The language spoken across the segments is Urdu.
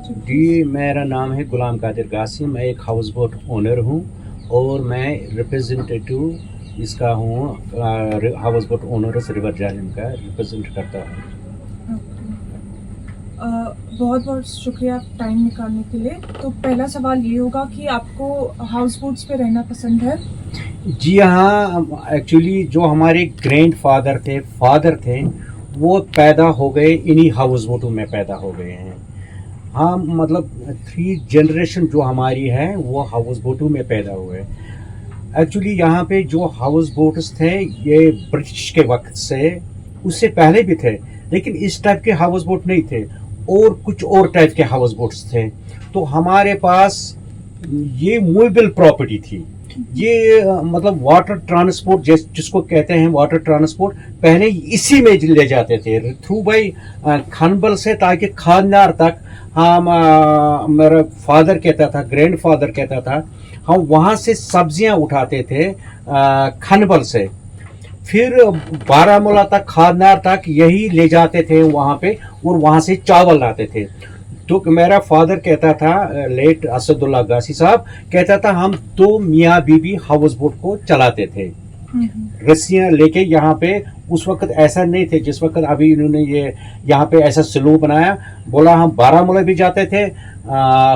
جی میرا نام ہے غلام قادر قاسم. میں ایک ہاؤس بوٹ اونر ہوں اور میں ریپریزنٹیٹو اس کا ہوں, house boat owners river Jhelum کا ریپریزنٹ کرتا ہوں. بہت بہت شکریہ ٹائم نکالنے کے لیے. تو پہلا سوال یہ ہوگا کہ آپ کو ہاؤس بوٹس پہ رہنا پسند ہے؟ جی ہاں, ایکچولی جو ہمارے گرینڈ فادر تھے وہ پیدا ہو گئے انہی ہاؤس بوٹوں میں پیدا ہو گئے ہیں. ہاں مطلب 3 جنریشن جو ہماری ہے وہ ہاؤس بوٹوں میں پیدا ہوئے. ایکچولی یہاں پہ جو ہاؤس بوٹس تھے یہ برٹش کے وقت سے, اس سے پہلے بھی تھے لیکن اس ٹائپ کے ہاؤس بوٹ نہیں تھے, اور کچھ اور ٹائپ کے ہاؤس بوٹس تھے. تو ہمارے پاس یہ موویبل پراپرٹی تھی. یہ مطلب واٹر ٹرانسپورٹ جس کو کہتے ہیں واٹر ٹرانسپورٹ, پہلے اسی میں لے جاتے تھے تھرو بائی کھنبل سے, تاکہ کھانیار تک. ہم میرا فادر کہتا تھا, گرینڈ فادر کہتا تھا, ہم وہاں سے سبزیاں اٹھاتے تھے کھنبل سے, پھر بارہمولہ تک کھانیار تک یہی لے جاتے تھے وہاں پہ, اور وہاں سے چاول لاتے تھے. تو میرا فادر کہتا تھا, لیٹ اسد اللہ غازی صاحب کہتا تھا, ہم 2 میاں بیوی ہاؤس بوٹ کو چلاتے تھے رسیاں لے کے. یہاں پہ اس وقت ایسا نہیں تھے جس وقت ابھی انہوں نے یہ یہاں پہ ایسا سلو بنایا. بولا ہم بارہمولہ بھی جاتے تھے,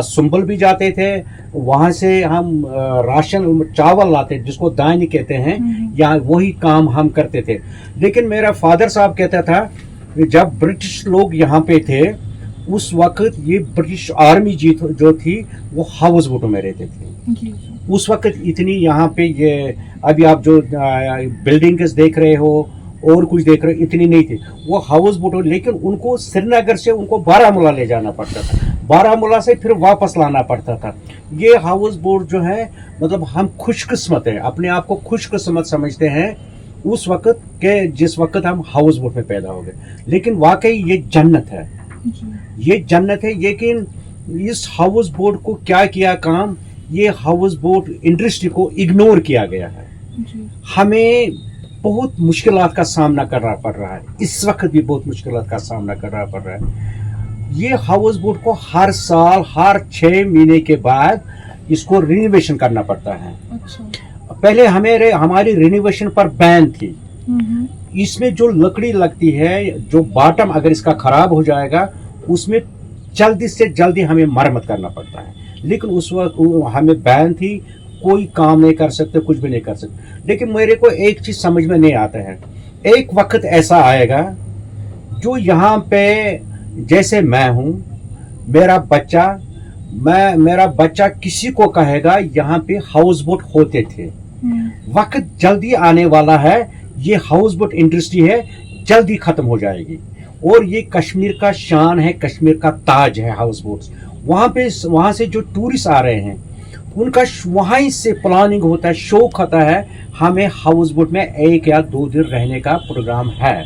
سنبل بھی جاتے تھے, وہاں سے ہم راشن چاول لاتے جس کو دائنی کہتے ہیں, یا وہی کام ہم کرتے تھے. لیکن میرا فادر صاحب کہتا تھا جب برٹش لوگ یہاں پہ تھے اس وقت یہ برٹش آرمی جو تھی وہ ہاؤس بوٹوں میں رہتے تھے. اس وقت اتنی یہاں پہ یہ ابھی آپ جو بلڈنگز دیکھ رہے ہو اور کچھ دیکھ رہے ہو اتنی نہیں تھی, وہ ہاؤس بوٹوں. لیکن ان کو سری نگر سے ان کو بارہمولہ لے جانا پڑتا تھا, بارہمولہ سے پھر واپس لانا پڑتا تھا. یہ ہاؤس بوٹ جو ہے مطلب ہم خوش قسمت ہیں, اپنے آپ کو خوش قسمت سمجھتے ہیں اس وقت کہ جس وقت ہم ہاؤس بوٹ میں پیدا ہو گئے. لیکن واقعی یہ جنت ہے, یہ جنت ہے. لیکن اس ہاؤس بوٹ کو کیا کام, یہ ہاؤس بوٹ انڈسٹری کو اگنور کیا گیا ہے. ہمیں بہت مشکلات کا سامنا کرنا پڑ رہا ہے, اس وقت بھی بہت مشکلات کا سامنا کرنا پڑ رہا ہے. یہ ہاؤس بوٹ کو ہر سال ہر 6 مہینے کے بعد اس کو رینوویشن کرنا پڑتا ہے. پہلے ہماری رینوویشن پر بین تھی. اس میں جو لکڑی لگتی ہے, جو باٹم اگر اس کا خراب ہو جائے گا اس میں جلدی سے جلدی ہمیں مرمت کرنا پڑتا ہے. لیکن اس وقت ہمیں بین تھی, کوئی کام نہیں کر سکتے, کچھ بھی نہیں کر سکتے. لیکن میرے کو ایک چیز سمجھ میں نہیں آتا ہے, ایک وقت ایسا آئے گا جو یہاں پہ جیسے میں ہوں, میرا بچہ کسی کو کہے گا یہاں پہ ہاؤس بوٹ ہوتے تھے. وقت جلدی آنے والا ہے, یہ ہاؤس بوٹ انڈسٹری ہے جلدی ختم ہو جائے گی. اور یہ کشمیر کا شان ہے, کشمیر کا تاج ہے ہاؤس بوٹس. وہاں سے جو ٹورسٹ آ رہے ہیں ان کا وہاں سے پلاننگ ہوتا ہے, شوق ہوتا ہے ہمیں ہاؤس بوٹ میں 1 یا 2 دن رہنے کا پروگرام ہے.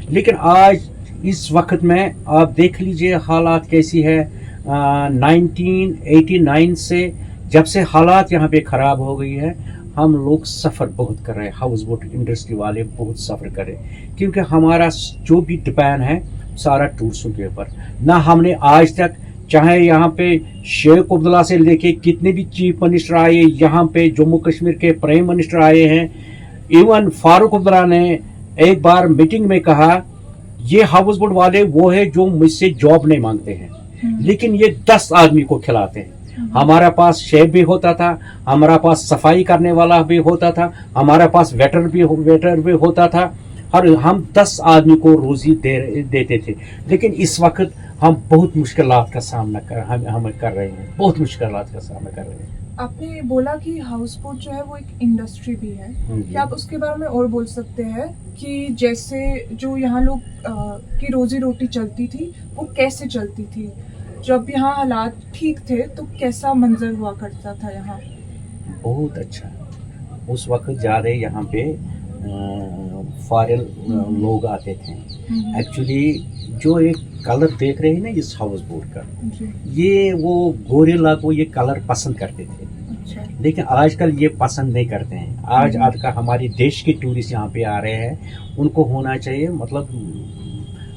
لیکن آج اس وقت میں آپ دیکھ لیجئے حالات کیسی ہے. 1989 سے جب سے حالات یہاں پہ خراب ہو گئی ہے, ہم لوگ سفر بہت کر رہے ہیں, ہاؤس بوٹ انڈسٹری والے بہت سفر کر رہے ہیں, کیونکہ ہمارا جو بھی ڈپینڈ ہے سارا ٹورسٹوں کے اوپر. نہ ہم نے آج تک, چاہے یہاں پہ شیخ عبداللہ سے لے کے کتنے بھی چیف منسٹر آئے, یہاں پہ جموں کشمیر کے پرائم منسٹر آئے ہیں, ایون فاروق عبداللہ نے ایک بار میٹنگ میں کہا یہ ہاؤس بوٹ والے وہ ہے جو مجھ سے جاب نہیں مانگتے ہیں لیکن یہ 10 آدمی کو کھلاتے ہیں. ہمارا پاس شیف بھی ہوتا تھا, ہمارا پاس صفائی کرنے والا بھی ہوتا تھا, ہمارا پاس ویٹر بھی ہوتا تھا, اور ہم 10 آدمی کو روزی دیتے تھے. لیکن اس وقت ہم بہت مشکلات کا سامنا کر رہے ہیں, بہت مشکلات کا سامنا کر رہے ہیں. آپ نے بولا کہ ہاؤس بوٹ جو ہے وہ ایک انڈسٹری بھی ہے, کیا آپ اس کے بارے میں اور بول سکتے ہیں کہ جیسے جو یہاں لوگ کی روزی روٹی چلتی تھی وہ کیسے چلتی تھی, جب یہاں حالات ٹھیک تھے تو کیسا منظر ہوا کرتا تھا یہاں؟ بہت اچھا. اس وقت زیادہ یہاں پہ فارن لوگ آتے تھے. ایکچولی جو ایک کلر دیکھ رہے ہیں نا اس ہاؤس بوٹ کا, یہ وہ گوریلا کو یہ کلر پسند کرتے تھے, لیکن آج کل یہ پسند نہیں کرتے ہیں. آج کا ہمارے دیش کے ٹورسٹ یہاں پہ آ رہے ہیں, ان کو ہونا چاہیے مطلب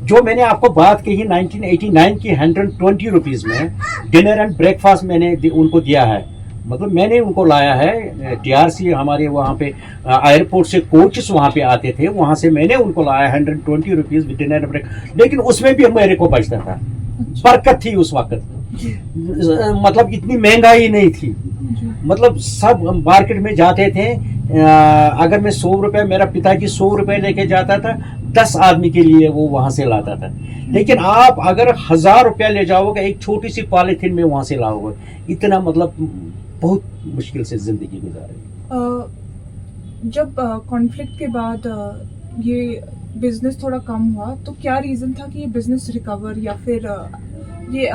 جو میں نے آپ کو بات کہی 1989 کی 120 روپیز میں ڈنر اینڈ بریک فاسٹ میں نے ان کو دیا ہے. مطلب میں نے ان کو لایا ہے ٹی آر سی ہمارے وہاں پہ ایئرپورٹ سے کوچز وہاں پہ آتے تھے, وہاں سے میں نے ان کو لایا 120 روپیز ڈنر اینڈ بریک, لیکن اس میں بھی میرے کو بچتا تھا. برکت تھی اس وقت, مطلب اتنی مہنگائی نہیں تھی. مطلب سب مارکیٹ میں جاتے تھے, اگر میں 100 روپے, میرا پتا جی 100 روپے لے کے جاتا تھا, 10 آدمی کے لیے وہ وہاں سے لاتا تھا. لیکن آپ اگر 1000 روپیہ لے جاؤ گے ایک چھوٹی سی پالیتھین میں وہاں سے لاؤ گے, اتنا مطلب بہت مشکل سے زندگی گزارے. جب کانفلکٹ کے بعد یہ بزنس تھوڑا کم ہوا تو کیا ریزن تھا کہ یہ بزنس ریکور, یا پھر یہ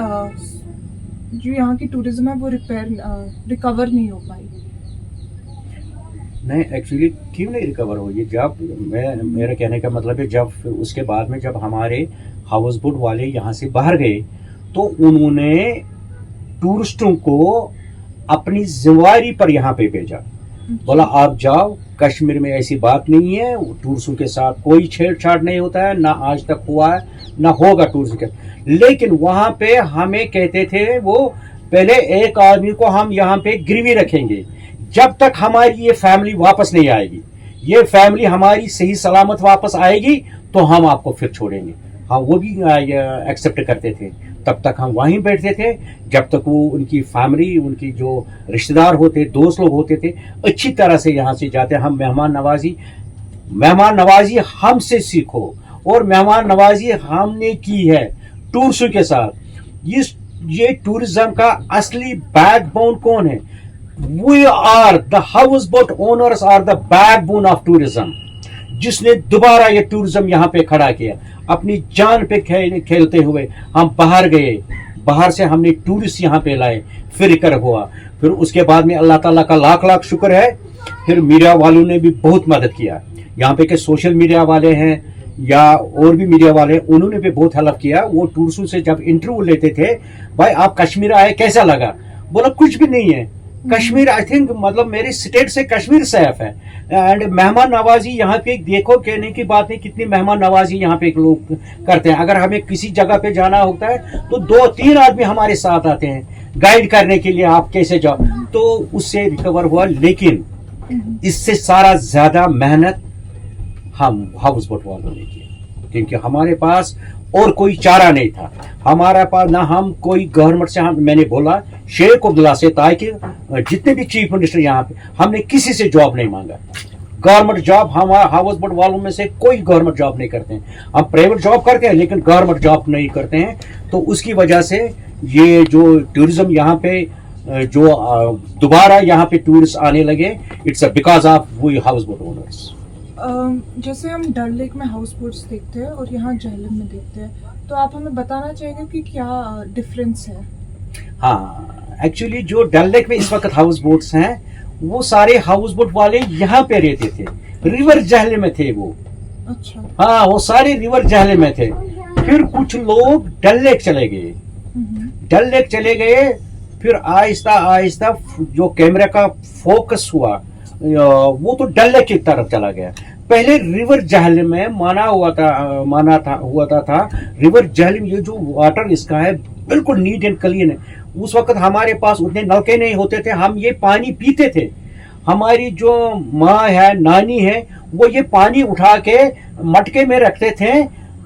جو یہاں کی ٹورزم ہے وہ ریکور نہیں ہو پائی؟ نہیں, ایکچولی کیوں نہیں ریکور ہوئی؟ جب میرا کہنے کا مطلب ہے جب اس کے بعد میں جب ہمارے ہاؤس بوٹ والے یہاں سے باہر گئے تو انہوں نے ٹورسٹوں کو اپنی ذمہ پر یہاں پہ بھیجا. بولا آپ جاؤ, کشمیر میں ایسی بات نہیں ہے, ٹورسٹوں کے ساتھ کوئی چھیڑ چھاڑ نہیں ہوتا ہے, نہ آج تک ہوا ہے نہ ہوگا ٹورسٹ کے. لیکن وہاں پہ ہمیں کہتے تھے وہ پہلے ایک آدمی کو ہم یہاں پہ گروی رکھیں گے جب تک ہماری یہ فیملی واپس نہیں آئے گی. یہ فیملی ہماری صحیح سلامت واپس آئے گی تو ہم آپ کو پھر چھوڑیں گے. ہاں وہ بھی ایکسیپٹ کرتے تھے. تب تک ہم وہیں بیٹھتے تھے جب تک وہ ان کی فیملی, ان کی جو رشتہ دار ہوتے, دوست لوگ ہوتے تھے, اچھی طرح سے یہاں سے جاتے. ہم مہمان نوازی ہم سے سیکھو, اور مہمان نوازی ہم نے کی ہے ٹورسٹوں کے ساتھ. یہ ٹورزم کا اصلی بیک بون کون ہے؟ We are the houseboat owners are the backbone of tourism. جس نے دوبارہ یہ ٹورزم یہاں پہ کھڑا کیا, اپنی جان پہ کھیلتے ہوئے ہم باہر گئے, باہر سے ہم نے ٹورسٹ یہاں پہ لائے, فکر ہوا. پھر اس کے بعد میں اللہ تعالیٰ کا لاکھ لاکھ شکر ہے, پھر میڈیا والوں نے بھی بہت مدد کیا. یہاں پہ کہ سوشل میڈیا والے ہیں یا اور بھی میڈیا والے ہیں, انہوں نے بھی بہت ہیلپ کیا. وہ ٹورسٹوں سے جب انٹرویو لیتے تھے, بھائی آپ کشمیر آئے کیسا لگا؟ بولا کچھ بھی نہیں ہے, کشمیر آئی تھنک مطلب میری اسٹیٹ سے کشمیر سیف ہے. اینڈ مہمان نوازی یہاں پہ دیکھو, کہنے کی بات نہیں, کتنی مہمان نوازی یہاں پہ لوگ کرتے ہیں. اگر ہمیں کسی جگہ پہ جانا ہوتا ہے تو 2-3 آدمی ہمارے ساتھ آتے ہیں گائیڈ کرنے کے لیے, آپ کیسے جاؤ. تو اس سے ریکور ہوا, لیکن اس سے سارا زیادہ محنت ہم ہاؤس بوٹ والوں نے کی, کیونکہ ہمارے پاس اور کوئی چارہ نہیں تھا. ہمارا پاس نہ ہم کوئی گورنمنٹ سے, میں نے بولا شیخ عبداللہ سے, تاکہ جتنے بھی چیف منسٹر یہاں پہ, ہم نے کسی سے جاب نہیں مانگا. گورنمنٹ جاب ہمارا ہاؤس بوٹ والوں میں سے کوئی گورنمنٹ جاب نہیں کرتے ہیں. ہم پرائیویٹ جاب کرتے ہیں لیکن گورنمنٹ جاب نہیں کرتے ہیں. تو اس کی وجہ سے یہ جو ٹورزم یہاں پہ جو دوبارہ یہاں پہ ٹورسٹ آنے لگے, it's because of we house boat owners. جیسے ہم ڈل لیک میں ہاؤس بوٹس دیکھتے ہیں اور یہاں جہلم میں دیکھتے ہیں, تو آپ ہمیں بتانا چاہیں گے کہ کیا ڈفرینس ہے؟ ہاں, ایکچولی جو ڈل لیک میں اس وقت ہاؤس بوٹس ہیں وہ سارے ہاؤس بوٹ والے یہاں پہ رہتے تھے, ریور جہلم میں تھے وہ. اچھا. ہاں وہ سارے ریور جہلم میں تھے. پھر کچھ لوگ ڈل لیک چلے گئے. پھر آہستہ آہستہ جو کیمرے کا فوکس ہوا وہ تو ڈل لیک کی طرف چلا گیا. پہلے ریور جہلم میں مانا ہوا تھا ریور جہلم, یہ جو واٹر اس کا ہے بالکل نیٹ اینڈ کلین ہے. اس وقت ہمارے پاس اتنے نلکے نہیں ہوتے تھے, ہم یہ پانی پیتے تھے. ہماری جو ماں ہے, نانی ہے, وہ یہ پانی اٹھا کے مٹکے میں رکھتے تھے,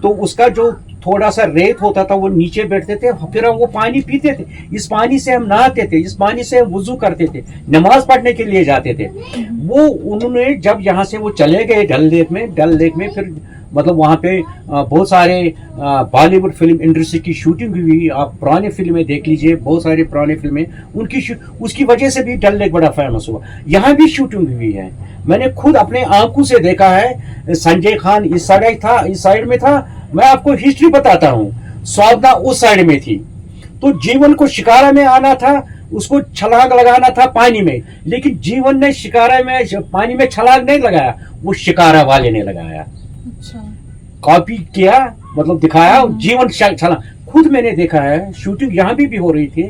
تو اس کا جو تھوڑا سا ریت ہوتا تھا وہ نیچے بیٹھتے تھے, پھر ہم وہ پانی پیتے تھے. اس پانی سے ہم نہاتے تھے, اس پانی سے ہم وضو کرتے تھے, نماز پڑھنے کے لیے جاتے تھے. وہ انہوں نے جب یہاں سے وہ چلے گئے ڈل لیک میں پھر مطلب وہاں پہ بہت سارے بالی ووڈ فلم انڈسٹری کی شوٹنگ ہوئی. آپ پرانے فلمیں دیکھ لیجئے, بہت سارے پرانے فلمیں ان کی اس کی وجہ سے بھی ڈل لیک بڑا فیمس ہوا. یہاں بھی شوٹنگ ہوئی ہے, میں نے خود اپنے آنکھوں سے دیکھا ہے. سنجے خان اس سائڈ میں تھا. میں آپ کو ہسٹری بتاتا ہوں, سودنا اس سائڈ میں تھی. تو جیون کو شکارا میں آنا تھا, اس کو چھلانگ لگانا تھا پانی میں, لیکن جیون نے شکارا میں پانی میں چھلانگ نہیں لگایا, وہ شکارا والے نے لگایا. اچھا. کاپی کیا, مطلب دکھایا, جیون چھلانگ. خود میں نے دیکھا ہے, شوٹنگ یہاں بھی ہو رہی تھی.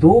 2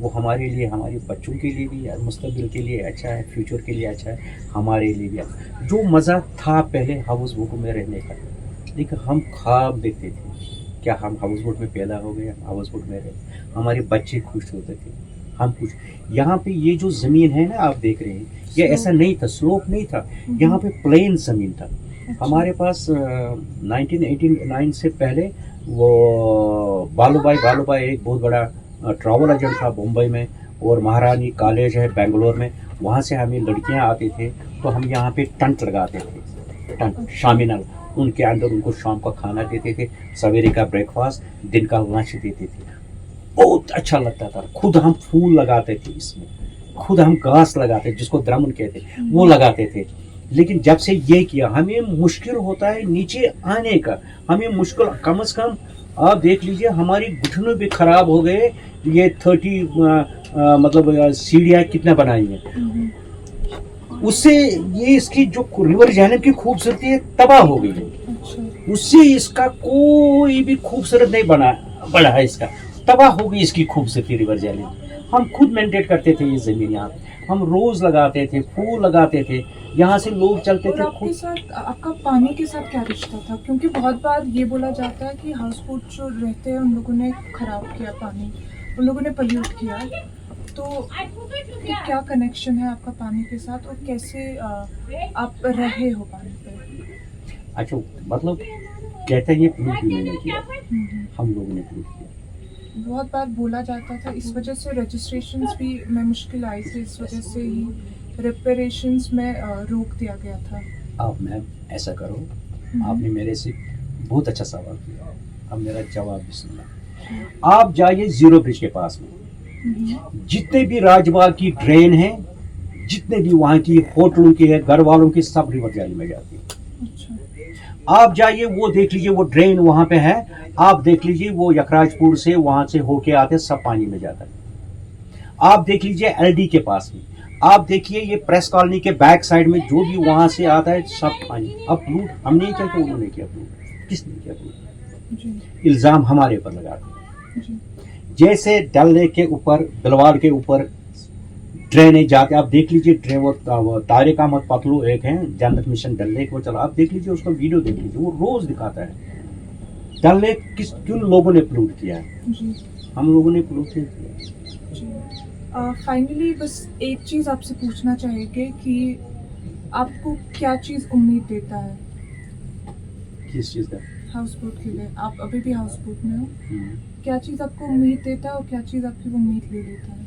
وہ ہمارے لیے, ہمارے بچوں کے لیے بھی مستقبل کے لیے اچھا ہے, فیوچر کے لیے اچھا ہے, ہمارے لیے بھی اچھا. جو مزہ تھا پہلے ہاؤس بوٹوں میں رہنے کا, لیکن ہم خواب دیکھتے تھے کیا ہم ہاؤس بوٹ میں پیدا ہو گئے, ہاؤس بوٹ میں رہے, ہمارے بچے خوش ہوتے تھے, ہم خوش. یہاں پہ یہ جو زمین ہے نا آپ دیکھ رہے ہیں, یہ ایسا نہیں تھا, سلوپ نہیں تھا, یہاں پہ پلین زمین تھا. ہمارے پاس 1989 سے پہلے وہ بالو بھائی ایک بہت بڑا ٹریول ایجنٹ تھا بمبئی میں, اور مہارانی کالج ہے بنگلور میں, وہاں سے ہمیں لڑکیاں آتی تھے تو ہم یہاں پہ ٹنٹ لگاتے تھے, ٹنٹ شامی نل, ان کے اندر ان کو شام کا کھانا دیتے تھے, سویرے کا بریک فاسٹ, دن کا لنچ دیتے تھے. بہت اچھا لگتا تھا. خود ہم پھول لگاتے تھے اس میں, خود ہم گھاس لگاتے جس کو درمن کہتے وہ لگاتے تھے. لیکن جب سے یہ کیا ہمیں مشکل ہوتا ہے نیچے آنے کا, ہمیں مشکل, کم از کم آپ دیکھ لیجئے ہماری گھٹنے بھی خراب ہو گئے. یہ 30 مطلب سیڑھیاں کتنا بنائی ہیں, اس سے یہ اس کی جو ریور جہلم کی خوبصورتی ہے تباہ ہو گئی ہے. اس سے اس کا کوئی بھی خوبصورت نہیں بڑھا ہے, اس کا تباہ ہو گئی اس کی خوبصورتی ریور جہلم. ہم خود مینٹین کرتے تھے یہ زمین, یہاں ہم روز لگاتے تھے, پھول لگاتے تھے, یہاں سے لوگ چلتے تھے. اور آپ کے ساتھ آپ کا پانی کے ساتھ کیا رشتہ تھا؟ کیونکہ بہت بار یہ بولا جاتا ہے کہ ہاؤس بوٹ جو رہتے ہیں ان لوگوں نے خراب کیا پانی, ان لوگوں نے پلیوٹ کیا, تو کیا کنیکشن ہے آپ کا پانی کے ساتھ, اور کیسے آپ رہے ہو پانی پہ؟ اچھا, مطلب کہتے ہیں یہ پلیوٹ بھی نہیں کیا, ہم لوگوں نے پلیوٹ کیا. بہت بار بولا جاتا تھا اس وجہ سے رجسٹریشنز بھی میں مشکل آئی تھی, اس وجہ سے ہی ریپریشنز میں روک دیا گیا تھا. آپ میم ایسا کرو, آپ نے میرے سے بہت اچھا سوال کیا, اب میرا جواب بھی سننا. آپ جائیے زیرو برج کے پاس میں, جتنے بھی راج باغ کی ڈرین ہیں, جتنے بھی وہاں کی ہوٹلوں کی ہے, گھر والوں کی, سب ریور جیلی میں جاتی ہے. آپ جائیے وہ دیکھ لیجیے, وہ ڈرین وہاں پہ ہے, آپ دیکھ لیجیے وہ یکراج پور سے وہاں سے ہو کے آتے سب پانی میں جاتا ہے. آپ دیکھ لیجیے ایل ڈی کے پاس میں, آپ دیکھیے یہ پریس کالونی کے بیک سائڈ میں جو بھی وہاں سے آتا ہے سب پانی. اب پلوٹ ہم نہیں کیا کہ انہوں نے کیا پلوٹ, کس نے کیا پلوٹ, الزام ہمارے اوپر لگاتے ہیں. جیسے ڈل لیک کے اوپر, بلواڑ کے اوپر ڈرینیں جاتے, آپ دیکھ لیجیے طارق احمد پتلو ایک ہیں جنت مشن ڈل لیک, وہ چلو آپ دیکھ لیجیے, اس کا ویڈیو دیکھ لیجیے, وہ روز دکھاتا ہے ڈل لیک کن لوگوں نے پلوٹ کیا ہے. ہم لوگوں نے پلوٹ نہیں کیا. فائنلی بس ایک چیز آپ سے پوچھنا چاہیں گے کہ آپ کو کیا چیز امید دیتا ہے کس چیز کا؟ ہاؤس بوٹ کے لیے. آپ ابھی بھی ہاؤس بوٹ میں ہو, کیا چیز آپ کو امید دیتا ہے اور کیا چیز آپ کی امید لے لیتا ہے؟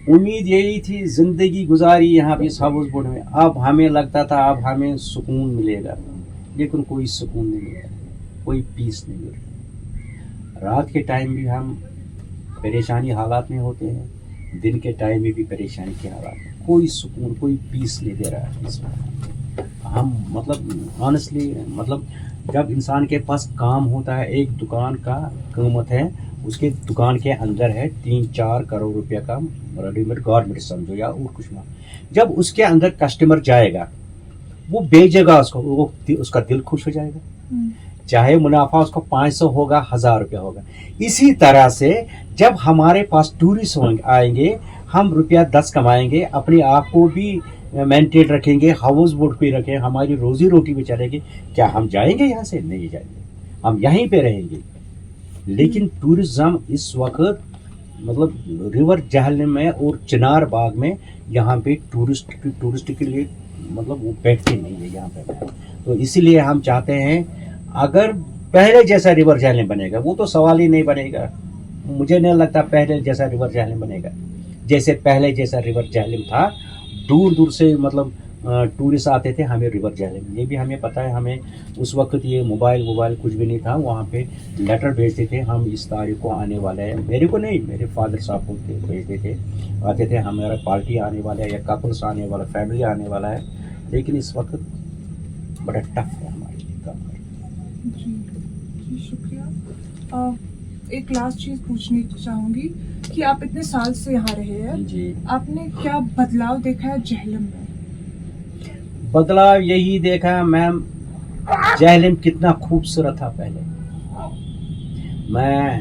امید یہی تھی, زندگی گزاری یہاں پہ اس ہاؤس بوٹ میں, اب ہمیں لگتا تھا اب ہمیں سکون ملے گا, لیکن کوئی سکون نہیں ملا, کوئی پیس نہیں ملا. رات کے ٹائم بھی ہم پریشانی حالات میں ہوتے ہیں, دن کے ٹائم میں بھی پریشانی کے حالات میں, کوئی سکون, کوئی پیس نہیں دے رہا ہے اس وقت. ہم مطلب آنیسٹلی, مطلب جب انسان کے پاس کام ہوتا ہے, ایک دکان کا قیمت ہے, اس کے دکان کے اندر ہے 3-4 کروڑ روپے کا ریڈی میڈ گارمنٹ سمجھو یا اور کچھ نہ. جب اس کے اندر کسٹمر جائے گا, وہ بیچے گا, اس کا دل خوش ہو جائے گا, چاہے منافع اس کو 500 ہوگا, 1000 روپیہ ہوگا. اسی طرح سے جب ہمارے پاس ٹورسٹ آئیں گے, ہم روپیہ 10 کمائیں گے, اپنے آپ کو بھی مینٹین رکھیں گے, ہاؤس بوٹ پہ رکھیں, ہماری روزی روٹی بھی چلے گی. کیا ہم جائیں گے یہاں سے؟ نہیں جائیں گے, ہم یہیں پہ رہیں گے. لیکن ٹورزم اس وقت مطلب ریور جہلم میں اور چنار باغ میں یہاں پہ ٹورسٹ کے لیے مطلب وہ بیٹھتے نہیں ہے یہاں پہ. تو اسی لیے ہم چاہتے ہیں اگر پہلے جیسا ریور جہلم بنے گا, وہ تو سوال ہی نہیں بنے گا, مجھے نہیں لگتا پہلے جیسا ریور جہلم بنے گا. جیسے پہلے جیسا ریور جہلم تھا, دور دور سے مطلب ٹورسٹ آتے تھے ہمیں ریور جہلم. یہ بھی ہمیں پتہ ہے, ہمیں اس وقت یہ موبائل کچھ بھی نہیں تھا, وہاں پہ لیٹر بھیجتے تھے, ہم اس تاریخ کو آنے والے ہیں, میرے کو نہیں, میرے فادر صاحب کو بھیجتے تھے, آتے تھے ہمارا پارٹی آنے والا ہے یا کپلس آنے والا, فیملی آنے والا ہے. لیکن اس وقت بڑا ٹف ہے ہمارے لیے کام کرنا. جی شکریہ. ایک لاسٹ چیز پوچھنی چاہوں گی کہ آپ اتنے سال سے یہاں رہے ہیں, جی, آپ نے کیا بدلاؤ دیکھا ہے جہلم میں؟ بدلاؤ یہی دیکھا میم, جہلم کتنا خوبصورت تھا پہلے. میں